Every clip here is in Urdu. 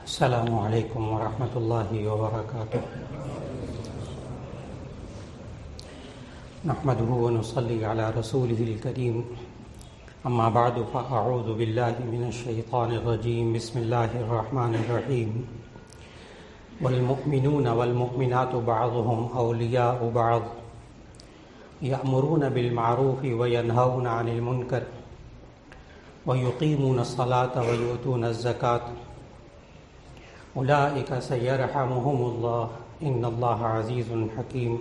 السلام علیکم ورحمۃ اللہ وبرکاتہ۔ نحمده ونصلي على رسوله الكريم، اما بعد فاعوذ باللہ من الشیطان الرجیم، بسم اللہ الرحمن الرحیم۔ والمؤمنون والمؤمنات بعضهم اولیاء بعض یأمرون بالمعروف وینہون عن المنکر ویقیمون الصلاة ویؤتون الزکاة اولئک سیرحمهم اللہ ان اللہ عزیز حکیم۔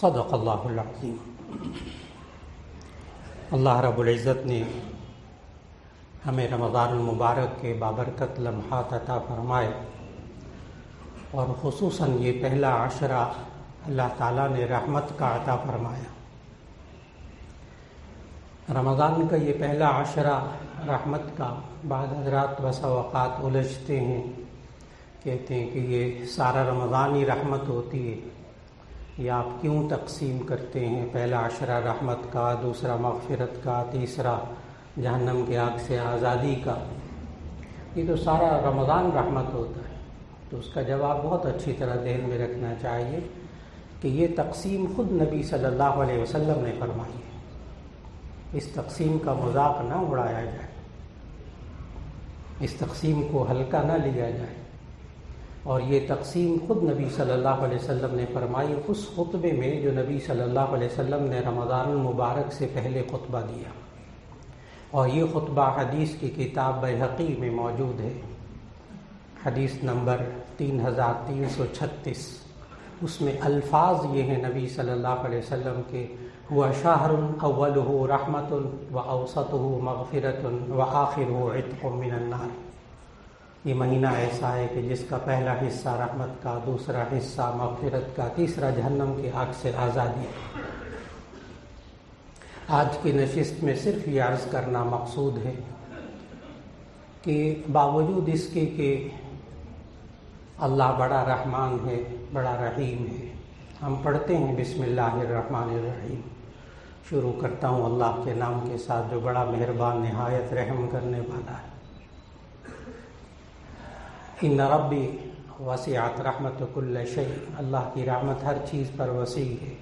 صدق اللہ العظیم۔ اللہ رب العزت نے ہمیں رمضان المبارک کے بابرکت لمحات عطا فرمائے، اور خصوصاً یہ پہلا عشرہ اللہ تعالیٰ نے رحمت کا عطا فرمایا۔ رمضان کا یہ پہلا عشرہ رحمت کا، بعض حضرات بسا اوقات الجھتے ہیں، کہتے ہیں کہ یہ سارا رمضان ہی رحمت ہوتی ہے، یا آپ کیوں تقسیم کرتے ہیں؟ پہلا عشرہ رحمت کا، دوسرا مغفرت کا، تیسرا جہنم کی آگ سے آزادی کا، یہ تو سارا رمضان رحمت ہوتا ہے۔ تو اس کا جواب بہت اچھی طرح ذہن میں رکھنا چاہیے کہ یہ تقسیم خود نبی صلی اللہ علیہ وسلم نے فرمائی ہے۔ اس تقسیم کا مذاق نہ اڑایا جائے، اس تقسیم کو ہلکا نہ لیا جائے، اور یہ تقسیم خود نبی صلی اللہ علیہ وسلم نے فرمائی اس خطبے میں جو نبی صلی اللہ علیہ وسلم نے رمضان المبارک سے پہلے خطبہ دیا، اور یہ خطبہ حدیث کی کتاب بیہقی میں موجود ہے، حدیث نمبر 3336۔ اس میں الفاظ یہ ہیں نبی صلی اللہ علیہ وسلم کے: ہوا شہر اولہ رحمت واوسطہ مغفرۃ وآخرہ عتق من النار۔ یہ مہینہ ایسا ہے کہ جس کا پہلا حصہ رحمت کا، دوسرا حصہ مغفرت کا، تیسرا جہنم کی آگ سے آزادی۔ آج کی نشست میں صرف یہ عرض کرنا مقصود ہے کہ باوجود اس کے کہ اللہ بڑا رحمان ہے، بڑا رحیم ہے، ہم پڑھتے ہیں بسم اللہ الرحمن الرحیم، شروع کرتا ہوں اللہ کے نام کے ساتھ جو بڑا مہربان نہایت رحم کرنے والا ہے۔ ان ربی وسعت رحمت کل شیء، اللہ کی رحمت ہر چیز پر وسیع ہے۔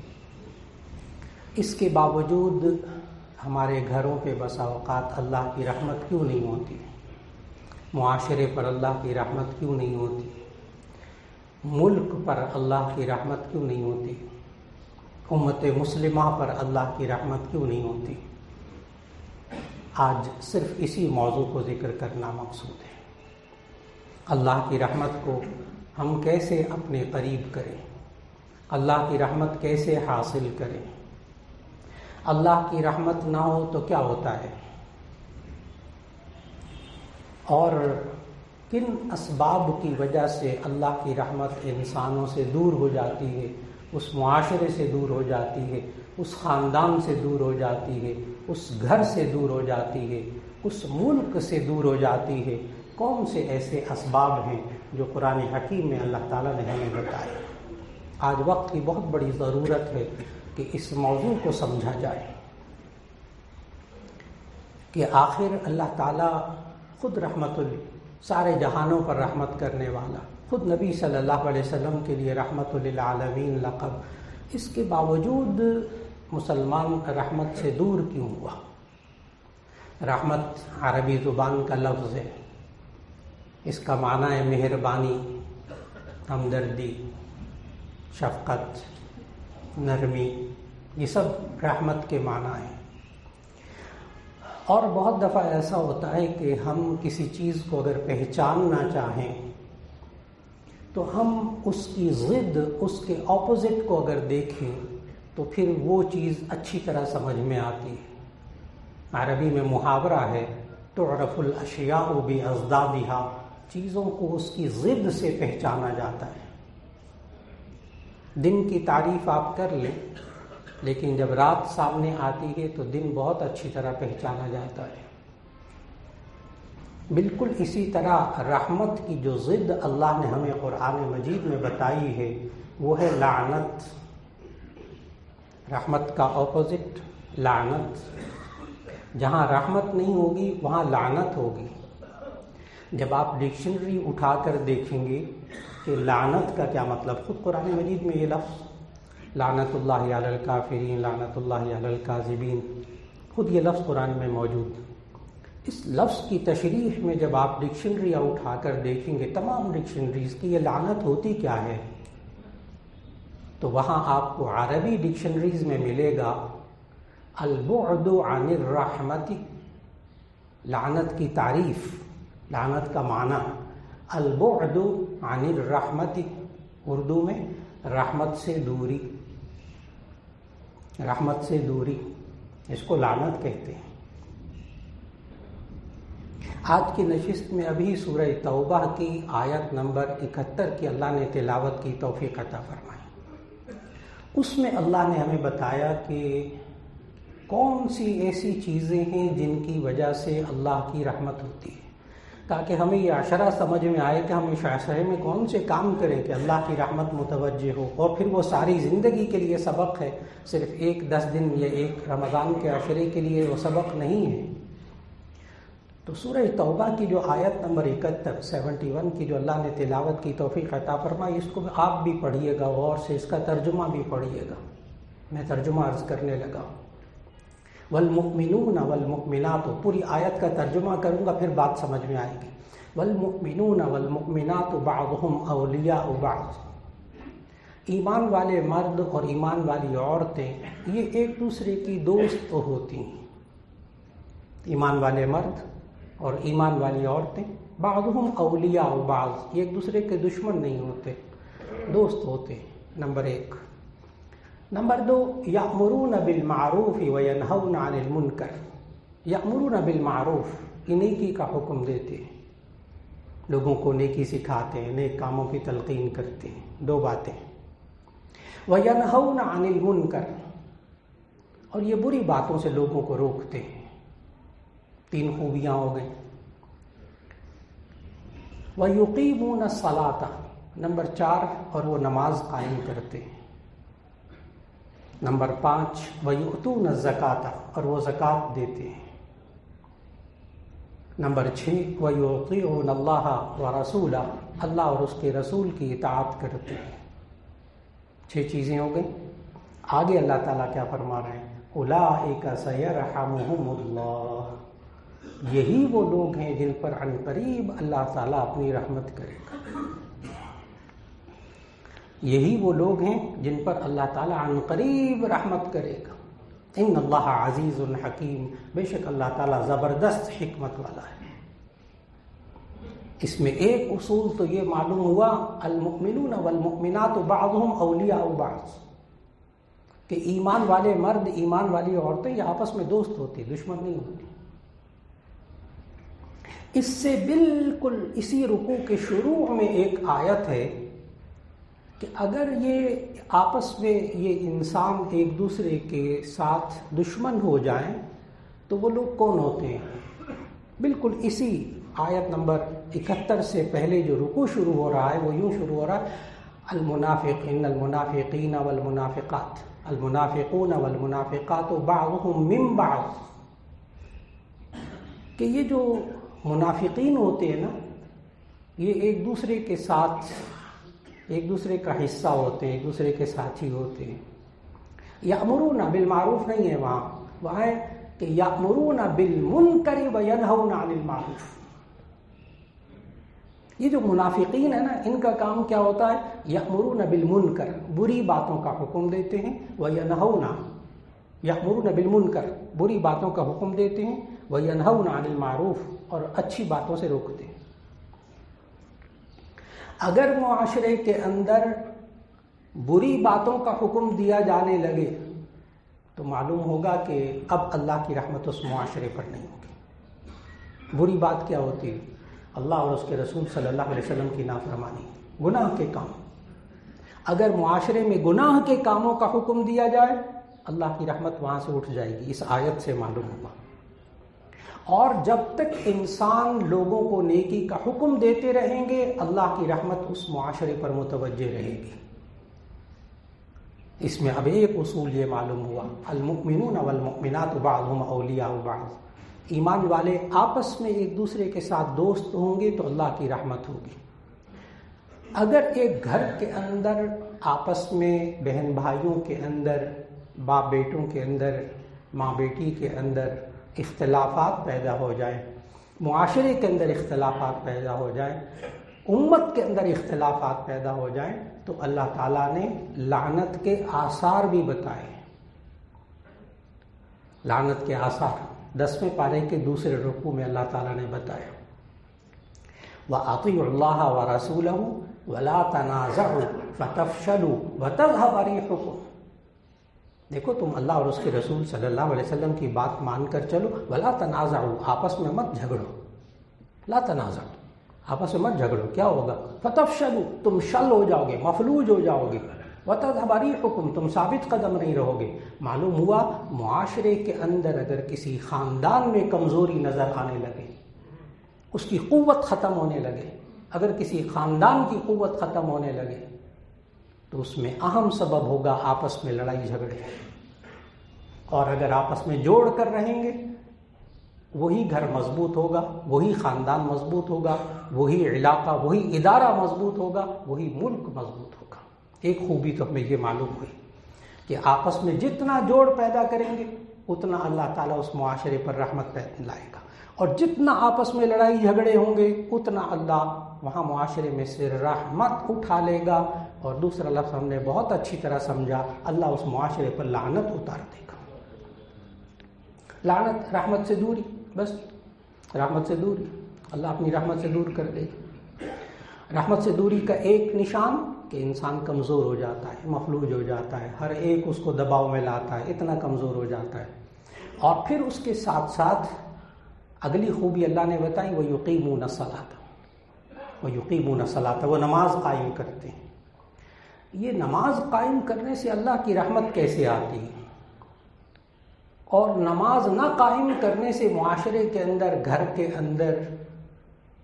اس کے باوجود ہمارے گھروں پہ بسا اوقات اللہ کی رحمت کیوں نہیں ہوتی؟ معاشرے پر اللہ کی رحمت کیوں نہیں ہوتی؟ ملک پر اللہ کی رحمت کیوں نہیں ہوتی؟ امت مسلمہ پر اللہ کی رحمت کیوں نہیں ہوتی؟ آج صرف اسی موضوع کو ذکر کرنا مقصود ہے۔ اللہ کی رحمت کو ہم کیسے اپنے قریب کریں؟ اللہ کی رحمت کیسے حاصل کریں؟ اللہ کی رحمت نہ ہو تو کیا ہوتا ہے؟ اور کن اسباب کی وجہ سے اللہ کی رحمت انسانوں سے دور ہو جاتی ہے، اس معاشرے سے دور ہو جاتی ہے، اس خاندان سے دور ہو جاتی ہے، اس گھر سے دور ہو جاتی ہے، اس ملک سے دور ہو جاتی ہے؟ کون سے ایسے اسباب ہیں جو قرآن حکیم میں اللہ تعالیٰ نے ہمیں بتائے؟ آج وقت کی بہت بڑی ضرورت ہے کہ اس موضوع کو سمجھا جائے کہ آخر اللہ تعالیٰ خود رحمت سارے جہانوں پر رحمت کرنے والا، خود نبی صلی اللہ علیہ وسلم کے لیے رحمت للعالمین لقب، اس کے باوجود مسلمان رحمت سے دور کیوں ہوا؟ رحمت عربی زبان کا لفظ ہے، اس کا معنی ہے مہربانی، ہمدردی، شفقت، نرمی، یہ سب رحمت کے معنی ہیں۔ اور بہت دفعہ ایسا ہوتا ہے کہ ہم کسی چیز کو اگر پہچاننا چاہیں تو ہم اس کی ضد، اس کے اپوزٹ کو اگر دیکھیں تو پھر وہ چیز اچھی طرح سمجھ میں آتی ہے۔ عربی میں محاورہ ہے تعرف الاشیاء باضدادها، چیزوں کو اس کی ضد سے پہچانا جاتا ہے۔ دن کی تعریف آپ کر لیں، لیکن جب رات سامنے آتی ہے تو دن بہت اچھی طرح پہچانا جاتا ہے۔ بالکل اسی طرح رحمت کی جو ضد اللہ نے ہمیں قرآن مجید میں بتائی ہے وہ ہے لعنت۔ رحمت کا اپوزٹ لعنت۔ جہاں رحمت نہیں ہوگی وہاں لعنت ہوگی۔ جب آپ ڈکشنری اٹھا کر دیکھیں گے کہ لعنت کا کیا مطلب، خود قرآن مجید میں یہ لفظ لعنت اللہ علی الکافرین، لعنت اللہ علی الکاذبین، خود یہ لفظ قرآن میں موجود ہے۔ اس لفظ کی تشریح میں جب آپ ڈکشنریاں اٹھا کر دیکھیں گے، تمام ڈکشنریز کی یہ لعنت ہوتی کیا ہے، تو وہاں آپ کو عربی ڈکشنریز میں ملے گا البعد عن الرحمت، لعنت کی تعریف، لعنت کا معنی البعد عن الرحمت، اردو میں رحمت سے دوری، رحمت سے دوری، اس کو لعنت کہتے ہیں۔ آج کی نشست میں ابھی سورہ توبہ کی آیت نمبر 71 کی اللہ نے تلاوت کی، توفیق عطا فرمائی۔ اس میں اللہ نے ہمیں بتایا کہ کون سی ایسی چیزیں ہیں جن کی وجہ سے اللہ کی رحمت ہوتی ہے، تاکہ ہمیں یہ عشرہ سمجھ میں آئے کہ ہم اس عشرے میں کون سے کام کریں کہ اللہ کی رحمت متوجہ ہو، اور پھر وہ ساری زندگی کے لیے سبق ہے، صرف 10 دن یا ایک رمضان کے عشرے کے لیے وہ سبق نہیں ہے۔ تو سورہ توبہ کی جو آیت نمبر 71 کی جو اللہ نے تلاوت کی، توفیق عطا فرمائی، اس کو آپ بھی پڑھیے گا غور سے، اس کا ترجمہ بھی پڑھیے گا۔ میں ترجمہ عرض کرنے لگا ہوں۔ والمؤمنون والمؤمنات، پوری آیت کا ترجمہ کروں گا پھر بات سمجھ میں آئے گی۔ والمؤمنون والمؤمنات بعضهم اولیاء بعض، ایمان والے مرد اور ایمان والی عورتیں یہ ایک دوسرے کی دوست ہوتی ہیں۔ ایمان والے مرد اور ایمان والی عورتیں بعضهم اولیاء بعض، یہ ایک دوسرے کے دشمن نہیں ہوتے، دوست ہوتے ہیں، نمبر 1۔ نمبر 2، یأمرون بالمعروف وینہون عن المنکر، یأمرون بالمعروف، نیکی کا حکم دیتے ہیں، لوگوں کو نیکی سکھاتے ہیں، نیک کاموں کی تلقین کرتے ہیں، 2 باتیں۔ وینہون عن المنکر، اور یہ بری باتوں سے لوگوں کو روکتے ہیں، 3 خوبیاں ہو گئیں۔ وَيُقِيمُونَ الصَّلَاةَ، نمبر 4، اور وہ نماز قائم کرتے ہیں۔ نمبر 5، وَيُؤْتُونَ الزَّكَاةَ، اور وہ زکوٰۃ دیتے ہیں۔ نمبر 6، وَيُطِيعُونَ اللَّهَ وَرَسُولَهُ، اللہ اور اس کے رسول کی اطاعت کرتے ہیں۔ 6 چیزیں ہو گئیں۔ آگے اللہ تعالیٰ کیا فرما رہے ہیں؟ أُولَٰئِكَ سَيَرْحَمُهُمُ اللَّهُ، یہی وہ لوگ ہیں جن پر عن قریب اللہ تعالیٰ اپنی رحمت کرے گا، یہی وہ لوگ ہیں جن پر اللہ تعالیٰ عن قریب رحمت کرے گا۔ ان اللہ عزیز حکیم، بے شک اللہ تعالیٰ زبردست حکمت والا ہے۔ اس میں ایک اصول تو یہ معلوم ہوا، المؤمنون والمؤمنات بعضهم اولیاء بعض، کہ ایمان والے مرد ایمان والی عورتیں یہ آپس میں دوست ہوتی، دشمن نہیں ہوتی۔ اس سے بالکل اسی رکوع کے شروع میں ایک آیت ہے کہ اگر یہ آپس میں یہ انسان ایک دوسرے کے ساتھ دشمن ہو جائیں تو وہ لوگ کون ہوتے ہیں؟ بالکل اسی آیت نمبر 71 سے پہلے جو رکوع شروع ہو رہا ہے وہ یوں شروع ہو رہا ہے، المنافقین المنافقین والمنافقات، المنافقون والمنافقات بعضهم من بعض، کہ یہ جو منافقین ہوتے ہیں نا، یہ ایک دوسرے کے ساتھ ایک دوسرے کا حصہ ہوتے ہیں، ایک دوسرے کے ساتھی ہوتے ہیں۔ یأمرون بالمعروف نہیں ہے وہاں ہے کہ یأمرون بالمنکر وینہون عن المعروف۔ یہ جو منافقین ہیں نا، ان کا کام کیا ہوتا ہے؟ یأمرون بالمنکر، بری باتوں کا حکم دیتے ہیں، وینہون، یأمرون بالمنکر، بری باتوں کا حکم دیتے ہیں، وینہون عن المعروف، اور اچھی باتوں سے روکتے ہیں۔ اگر معاشرے کے اندر بری باتوں کا حکم دیا جانے لگے تو معلوم ہوگا کہ اب اللہ کی رحمت اس معاشرے پر نہیں ہوگی۔ بری بات کیا ہوتی ہے؟ اللہ اور اس کے رسول صلی اللہ علیہ وسلم کی نافرمانی، گناہ کے کام۔ اگر معاشرے میں گناہ کے کاموں کا حکم دیا جائے، اللہ کی رحمت وہاں سے اٹھ جائے گی، اس آیت سے معلوم ہوگا۔ اور جب تک انسان لوگوں کو نیکی کا حکم دیتے رہیں گے، اللہ کی رحمت اس معاشرے پر متوجہ رہے گی۔ اس میں اب ایک اصول یہ معلوم ہوا، المؤمنون والمؤمنات بعضهم اولیاء بعض، ایمان والے آپس میں ایک دوسرے کے ساتھ دوست ہوں گے تو اللہ کی رحمت ہوگی۔ اگر ایک گھر کے اندر آپس میں بہن بھائیوں کے اندر، باپ بیٹوں کے اندر، ماں بیٹی کے اندر اختلافات پیدا ہو جائیں، معاشرے کے اندر اختلافات پیدا ہو جائیں، امت کے اندر اختلافات پیدا ہو جائیں، تو اللہ تعالیٰ نے لعنت کے آثار بھی بتائے۔ لعنت کے آثار 10ویں پارے کے دوسرے رکوع میں اللہ تعالیٰ نے بتایا، وَأَطِيعُوا اللَّهَ وَرَسُولَهُ وَلَا تَنَازَعُوا فَتَفْشَلُوا وَتَذْهَبَ رِيحُكُمْ۔ دیکھو تم اللہ اور اس کے رسول صلی اللہ علیہ وسلم کی بات مان کر چلو، وَلَا تَنَازَعُوا، آپس میں مت جھگڑو، لا تنازعوا، آپس میں مت جھگڑو، کیا ہوگا؟ فَتَفْشَلُوا، تم شل ہو جاؤ گے، مفلوج ہو جاؤ گے، وَتَذْهَبَ رِيحُكُمْ، تم ثابت قدم نہیں رہو گے۔ معلوم ہوا معاشرے کے اندر اگر کسی خاندان میں کمزوری نظر آنے لگے، اس کی قوت ختم ہونے لگے، اگر کسی خاندان کی قوت ختم ہونے لگے تو اس میں اہم سبب ہوگا آپس میں لڑائی جھگڑے۔ اور اگر آپس میں جوڑ کر رہیں گے، وہی گھر مضبوط ہوگا، وہی خاندان مضبوط ہوگا، وہی علاقہ، وہی ادارہ مضبوط ہوگا، وہی ملک مضبوط ہوگا۔ ایک خوبی تو ہمیں یہ معلوم ہوئی کہ آپس میں جتنا جوڑ پیدا کریں گے اتنا اللہ تعالیٰ اس معاشرے پر رحمت لائے گا، اور جتنا آپس میں لڑائی جھگڑے ہوں گے اتنا اللہ وہاں معاشرے میں سے رحمت اٹھا لے گا۔ اور دوسرا لفظ ہم نے بہت اچھی طرح سمجھا، اللہ اس معاشرے پر لعنت اتار دے گا۔ لعنت رحمت سے دوری، بس رحمت سے دوری، اللہ اپنی رحمت سے دور کر دے گا۔ رحمت سے دوری کا ایک نشان کہ انسان کمزور ہو جاتا ہے، مفلوج ہو جاتا ہے، ہر ایک اس کو دباؤ میں لاتا ہے، اتنا کمزور ہو جاتا ہے۔ اور پھر اس کے ساتھ ساتھ اگلی خوبی اللہ نے بتائی، وَيُقِيمُونَ الصَّلَاةَ، وَيُقِيمُونَ الصَّلَاةَ، وہ نماز قائم کرتے ہیں۔ یہ نماز قائم کرنے سے اللہ کی رحمت کیسے آتی ہے؟ اور نماز نہ قائم کرنے سے معاشرے کے اندر، گھر کے اندر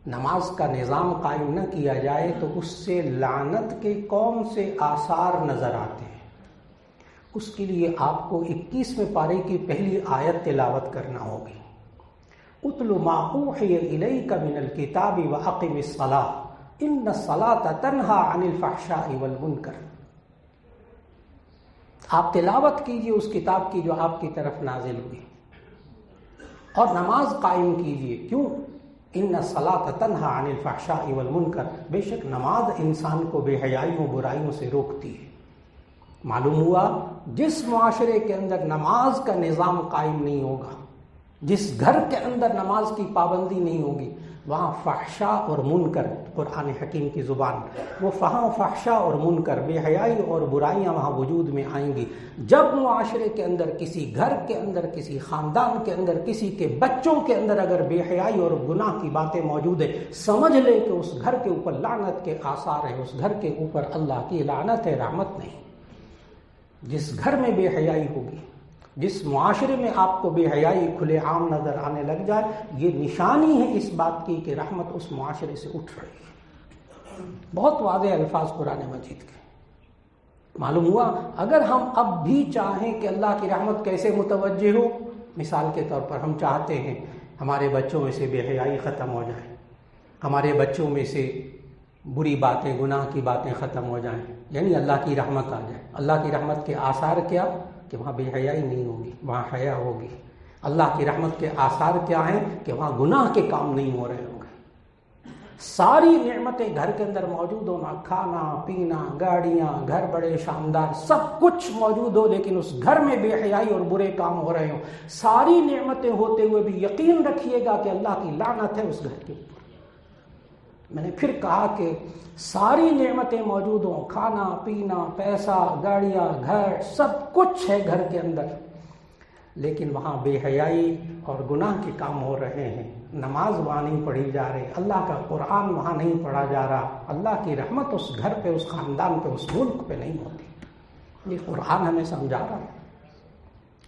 نماز کا نظام قائم نہ کیا جائے تو اس سے لعنت کے کون سے آثار نظر آتے ہیں؟ اس کے لیے آپ کو 21ویں پارے کی پہلی آیت تلاوت کرنا ہوگی۔ اتل ما اوحی الیک من الکتاب واقم الصلاۃ ان الصلاۃ تنہی عن الفحشاء والمنکر۔ آپ تلاوت کیجئے اس کتاب کی جو آپ کی طرف نازل ہوئی، اور نماز قائم کیجئے۔ کیوں؟ ان الصلاۃ تنہی عن الفحشاء والمنکر، بے شک نماز انسان کو بے حیائیوں برائیوں سے روکتی ہے۔ معلوم ہوا جس معاشرے کے اندر نماز کا نظام قائم نہیں ہوگا، جس گھر کے اندر نماز کی پابندی نہیں ہوگی، وہاں فحشاء اور منکر، قرآن حکیم کی زبان، وہ وہاں فحشاء اور منکر، بے حیائی اور برائیاں وہاں وجود میں آئیں گی۔ جب معاشرے کے اندر، کسی گھر کے اندر، کسی خاندان کے اندر، کسی کے بچوں کے اندر اگر بے حیائی اور گناہ کی باتیں موجود ہیں، سمجھ لے کہ اس گھر کے اوپر لعنت کے آثار ہیں، اس گھر کے اوپر اللہ کی لعنت ہے، رحمت نہیں۔ جس گھر میں بے حیائی ہوگی، جس معاشرے میں آپ کو بے حیائی کھلے عام نظر آنے لگ جائے، یہ نشانی ہے اس بات کی کہ رحمت اس معاشرے سے اٹھ رہی ہے۔ بہت واضح الفاظ قرآن مجید کے۔ معلوم ہوا اگر ہم اب بھی چاہیں کہ اللہ کی رحمت کیسے متوجہ ہو، مثال کے طور پر ہم چاہتے ہیں ہمارے بچوں میں سے بے حیائی ختم ہو جائے، ہمارے بچوں میں سے بری باتیں، گناہ کی باتیں ختم ہو جائیں، یعنی اللہ کی رحمت آ جائے۔ اللہ کی رحمت کے آثار کیا؟ کہ وہاں بے حیائی نہیں ہوگی، وہاں حیا ہوگی۔ اللہ کی رحمت کے آثار کیا ہیں؟ کہ وہاں گناہ کے کام نہیں ہو رہے ہوں گے۔ ساری نعمتیں گھر کے اندر موجود ہونا، کھانا پینا، گاڑیاں، گھر بڑے شاندار، سب کچھ موجود ہو، لیکن اس گھر میں بے حیائی اور برے کام ہو رہے ہوں، ساری نعمتیں ہوتے ہوئے بھی یقین رکھیے گا کہ اللہ کی لعنت ہے اس گھر کے اوپر۔ میں نے پھر کہا کہ ساری نعمتیں موجود ہوں، کھانا پینا، پیسہ، گاڑیاں، گھر، سب کچھ ہے گھر کے اندر، لیکن وہاں بے حیائی اور گناہ کے کام ہو رہے ہیں، نماز وہاں نہیں پڑھی جا رہی، اللہ کا قرآن وہاں نہیں پڑھا جا رہا، اللہ کی رحمت اس گھر پہ، اس خاندان پہ، اس ملک پہ نہیں ہوتی۔ یہ قرآن ہمیں سمجھا رہا ہے،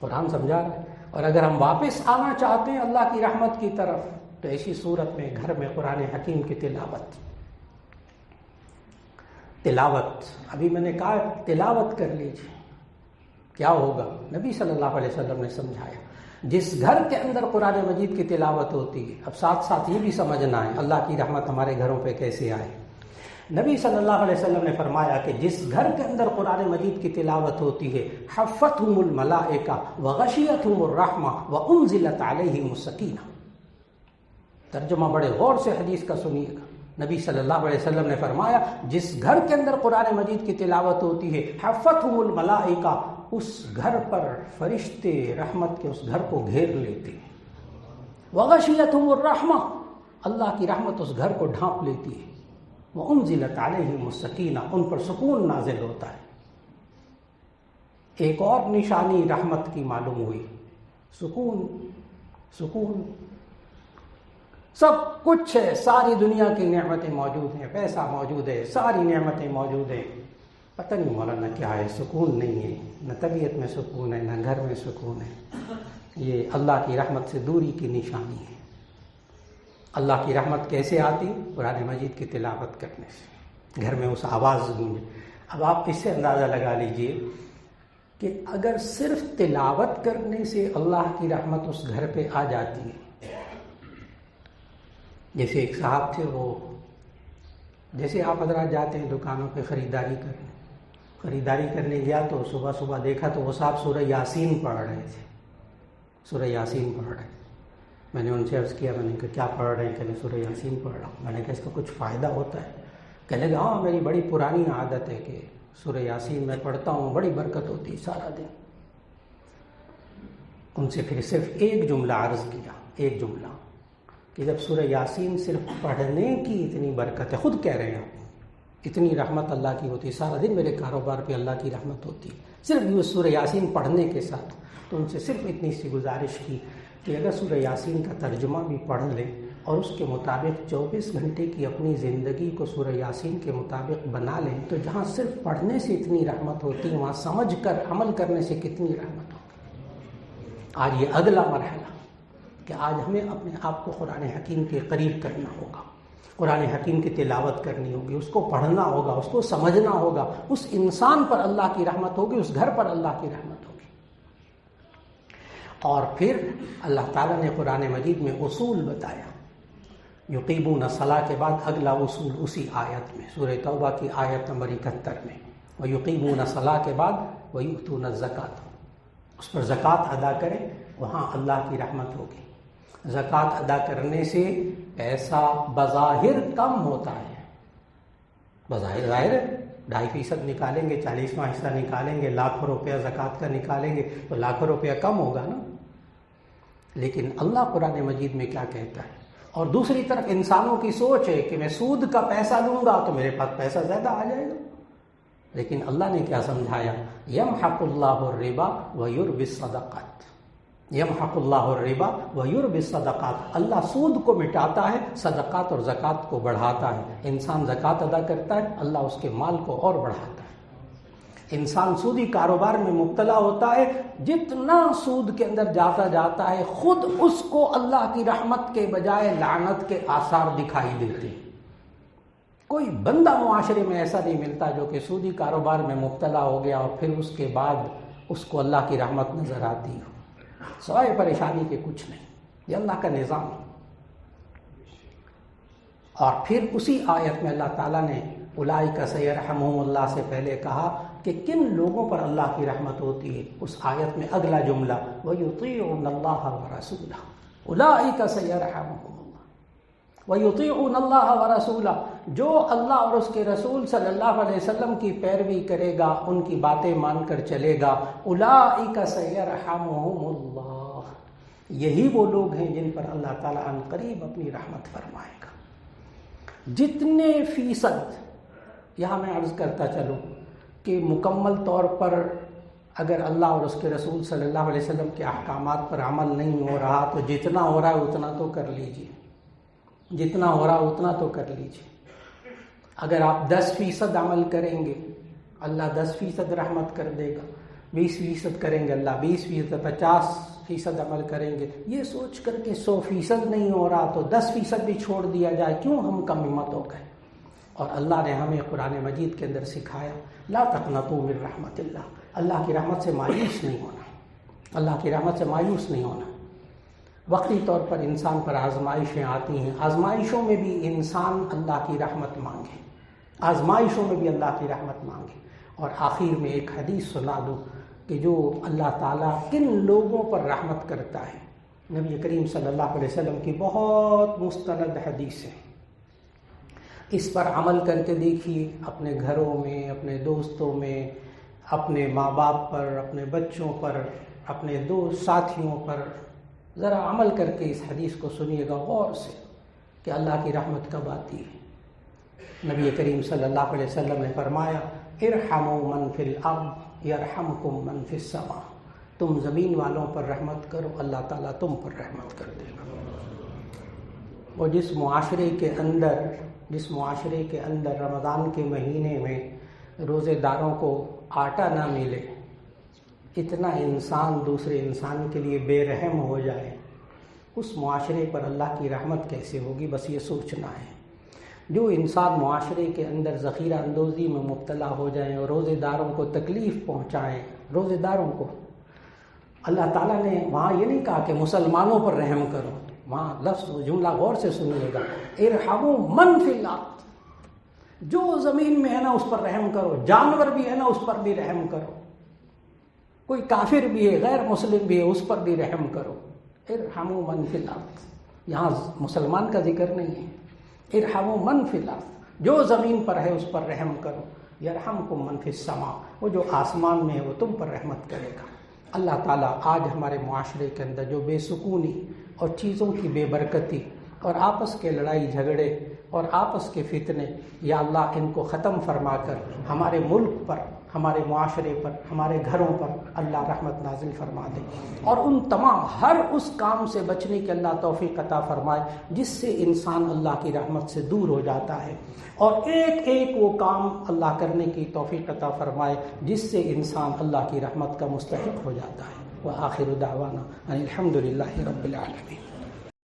قرآن سمجھا رہا ہے۔ اور اگر ہم واپس آنا چاہتے ہیں اللہ کی رحمت کی طرف تو ایسی صورت میں گھر میں قرآن حکیم کی تلاوت ابھی میں نے کہا تلاوت کر لیجیے، کیا ہوگا؟ نبی صلی اللہ علیہ وسلم نے سمجھایا، جس گھر کے اندر قرآن مجید کی تلاوت ہوتی ہے، اب ساتھ ساتھ یہ بھی سمجھنا ہے اللہ کی رحمت ہمارے گھروں پہ کیسے آئے۔ نبی صلی اللہ علیہ وسلم نے فرمایا کہ جس گھر کے اندر قرآن مجید کی تلاوت ہوتی ہے حفتہم الملائکہ وغشیتہم الرحمہ وانزلت علیہم السکینہ۔ ترجمہ بڑے غور سے حدیث کا سنیے گا۔ نبی صلی اللہ علیہ وسلم نے فرمایا جس گھر کے اندر قرآن مجید کی تلاوت ہوتی ہے حفتہم الملائکہ، اس گھر پر فرشتے رحمت کے اس گھر کو گھیر لیتے ہیں۔ وغشیتہم الرحمہ، اللہ کی رحمت اس گھر کو ڈھانپ لیتی ہے۔ وانزلت علیہم السکینہ، ان پر سکون نازل ہوتا ہے۔ ایک اور نشانی رحمت کی معلوم ہوئی، سکون۔ سکون سب کچھ ہے، ساری دنیا کی نعمتیں موجود ہیں، پیسہ موجود ہے، ساری نعمتیں موجود ہیں، پتہ نہیں مولانا کیا ہے، سکون نہیں ہے، نہ طبیعت میں سکون ہے، نہ گھر میں سکون ہے۔ یہ اللہ کی رحمت سے دوری کی نشانی ہے۔ اللہ کی رحمت کیسے آتی؟ قرآن مجید کی تلاوت کرنے سے، گھر میں اس آواز گونجے۔ اب آپ اس سے اندازہ لگا لیجئے کہ اگر صرف تلاوت کرنے سے اللہ کی رحمت اس گھر پہ آ جاتی ہے۔ جیسے ایک صاحب تھے، وہ جیسے آپ حضرات جاتے ہیں دکانوں پہ خریداری کرنے گیا تو صبح صبح دیکھا تو وہ صاحب سورہ یاسین پڑھ رہے تھے، سورہ یاسین پڑھ رہے تھے۔ میں نے ان سے عرض کیا، میں نے کہا کیا پڑھ رہے ہیں؟ کہ میں سورہ یاسین پڑھ رہا ہوں۔ میں نے کہا اس کا کچھ فائدہ ہوتا ہے؟ کہنے لگا ہاں میری بڑی پرانی عادت ہے کہ سورہ یاسین میں پڑھتا ہوں، بڑی برکت ہوتی ہے سارا دن۔ ان سے پھر صرف ایک جملہ عرض کیا، ایک جملہ، کہ جب سورہ یاسین صرف پڑھنے کی اتنی برکت ہے، خود کہہ رہے ہیں آپ، اتنی رحمت اللہ کی ہوتی ہے، سارا دن میرے کاروبار پہ اللہ کی رحمت ہوتی ہے صرف یہ سورہ یاسین پڑھنے کے ساتھ۔ تو ان سے صرف اتنی سی گزارش کی کہ اگر سورہ یاسین کا ترجمہ بھی پڑھ لیں اور اس کے مطابق 24 گھنٹے کی اپنی زندگی کو سورہ یاسین کے مطابق بنا لیں تو جہاں صرف پڑھنے سے اتنی رحمت ہوتی ہے، وہاں سمجھ کر عمل کرنے سے کتنی رحمت ہوتی۔ آج یہ اگلا مرحلہ کہ آج ہمیں اپنے آپ کو قرآن حکیم کے قریب کرنا ہوگا، قرآن حکیم کی تلاوت کرنی ہوگی، اس کو پڑھنا ہوگا، اس کو سمجھنا ہوگا۔ اس انسان پر اللہ کی رحمت ہوگی، اس گھر پر اللہ کی رحمت ہوگی۔ اور پھر اللہ تعالیٰ نے قرآن مجید میں اصول بتایا۔ یقیمون الصلاۃ کے بعد اگلا اصول اسی آیت میں، سورہ توبہ کی آیت نمبر 71 میں، وَيُقِيمُونَ الصَّلَاةَ کے بعد وَيُؤْتُونَ الزَّكَاةَ، اس پر زکوٰۃ ادا کریں، وہاں اللہ کی رحمت ہوگی۔ زکوٰۃ ادا کرنے سے پیسہ بظاہر کم ہوتا ہے، بظاہر ظاہر ہے 2.5% نکالیں گے، 40واں حصہ نکالیں گے، لاکھوں روپیہ زکوٰۃ کا نکالیں گے تو لاکھوں روپیہ کم ہوگا نا۔ لیکن اللہ قرآن مجید میں کیا کہتا ہے؟ اور دوسری طرف انسانوں کی سوچ ہے کہ میں سود کا پیسہ لوں گا تو میرے پاس پیسہ زیادہ آ جائے گا، لیکن اللہ نے کیا سمجھایا؟ یمحق اللہ الربا ویربی الصدقات، یمحق اللہ الربا ویربی الصدقات، اللہ سود کو مٹاتا ہے، صدقات اور زکوٰۃ کو بڑھاتا ہے۔ انسان زکوٰۃ ادا کرتا ہے، اللہ اس کے مال کو اور بڑھاتا ہے۔ انسان سودی کاروبار میں مبتلا ہوتا ہے، جتنا سود کے اندر جاتا ہے خود اس کو اللہ کی رحمت کے بجائے لعنت کے آثار دکھائی دیتے ہیں۔ کوئی بندہ معاشرے میں ایسا نہیں ملتا جو کہ سودی کاروبار میں مبتلا ہو گیا اور پھر اس کے بعد اس کو اللہ کی رحمت نظر آتی ہو، سوائے پریشانی کے کچھ نہیں۔ یہ اللہ کا نظام ہے۔ اور پھر اسی آیت میں اللہ تعالیٰ نے اولئک سیرحمہم اللہ سے پہلے کہا کہ کن لوگوں پر اللہ کی رحمت ہوتی ہے۔ اس آیت میں اگلا جملہ وَيُطِيعُونَ اللَّهَ وَرَسُولَهُ، اولئک سیرحمہم اللہ وَيُطِيعُونَ اللَّهَ وَرَسُولَهُ، جو اللہ اور اس کے رسول صلی اللہ علیہ وسلم کی پیروی کرے گا، ان کی باتیں مان کر چلے گا، اولئک سیرحمہم اللہ، یہی وہ لوگ ہیں جن پر اللہ تعالیٰ عن قریب اپنی رحمت فرمائے گا۔ جتنے فیصد، یہاں میں عرض کرتا چلوں کہ مکمل طور پر اگر اللہ اور اس کے رسول صلی اللہ علیہ وسلم کے احکامات پر عمل نہیں ہو رہا تو جتنا ہو رہا ہے اتنا تو کر لیجئے، جتنا ہو رہا ہے اتنا تو کر لیجئے۔ اگر آپ 10% عمل کریں گے اللہ 10% رحمت کر دے گا، 20% کریں گے اللہ 20%، 50% عمل کریں گے۔ یہ سوچ کر کہ 100% نہیں ہو رہا تو 10% بھی چھوڑ دیا جائے، کیوں ہم کم ہمت ہو گئے؟ اور اللہ نے ہمیں قرآن مجید کے اندر سکھایا لا تقنطوا من رحمت اللہ، اللہ کی رحمت سے مایوس نہیں ہونا، اللہ کی رحمت سے مایوس نہیں ہونا۔ وقتی طور پر انسان پر آزمائشیں آتی ہیں، آزمائشوں میں بھی انسان اللہ کی رحمت مانگے، آزمائشوں میں بھی اللہ کی رحمت مانگے۔ اور آخر میں ایک حدیث سنا دوں کہ جو اللہ تعالیٰ کن لوگوں پر رحمت کرتا ہے۔ نبی کریم صلی اللہ علیہ وسلم کی بہت مستند حدیث ہے، اس پر عمل کر کے دیکھیے، اپنے گھروں میں، اپنے دوستوں میں، اپنے ماں باپ پر، اپنے بچوں پر، اپنے دوست ساتھیوں پر ذرا عمل کر کے اس حدیث کو سنیے گا غور سے کہ اللہ کی رحمت کب آتی ہے۔ نبی کریم صلی اللہ علیہ وسلم نے فرمایا ارحموا من فی الارض یرحمکم من فی السماء، تم زمین والوں پر رحمت کرو، اللہ تعالیٰ تم پر رحمت کر دے گا۔ اور جس معاشرے کے اندر رمضان کے مہینے میں روزے داروں کو آٹا نہ ملے، اتنا انسان دوسرے انسان کے لیے بے رحم ہو جائے، اس معاشرے پر اللہ کی رحمت کیسے ہوگی؟ بس یہ سوچنا ہے۔ جو انسان معاشرے کے اندر ذخیرہ اندوزی میں مبتلا ہو جائیں اور روزے داروں کو تکلیف پہنچائیں، روزے داروں کو، اللہ تعالیٰ نے وہاں یہ نہیں کہا کہ مسلمانوں پر رحم کرو، وہاں لفظ جملہ غور سے سنیے گا، ارحموا من فی الارض، جو زمین میں ہے نا اس پر رحم کرو، جانور بھی ہے نا اس پر بھی رحم کرو، کوئی کافر بھی ہے، غیر مسلم بھی ہے، اس پر بھی رحم کرو۔ ارحموا من فی الارض، یہاں مسلمان کا ذکر نہیں ہے، ارحموا من فی الارض، جو زمین پر ہے اس پر رحم کرو، یرحمکم من فی السماء، وہ جو آسمان میں ہے وہ تم پر رحمت کرے گا۔ اللہ تعالیٰ آج ہمارے معاشرے کے اندر جو بے سکونی اور چیزوں کی بے برکتی اور آپس کے لڑائی جھگڑے اور آپس کے فتنے، یا اللہ ان کو ختم فرما کر ہمارے ملک پر، ہمارے معاشرے پر، ہمارے گھروں پر اللہ رحمت نازل فرما دے، اور ان تمام ہر اس کام سے بچنے کی اللہ توفیق عطا فرمائے جس سے انسان اللہ کی رحمت سے دور ہو جاتا ہے، اور ایک ایک وہ کام اللہ کرنے کی توفیق عطا فرمائے جس سے انسان اللہ کی رحمت کا مستحق ہو جاتا ہے۔ وآخر دعوانا ان الحمد للہ رب العالمین۔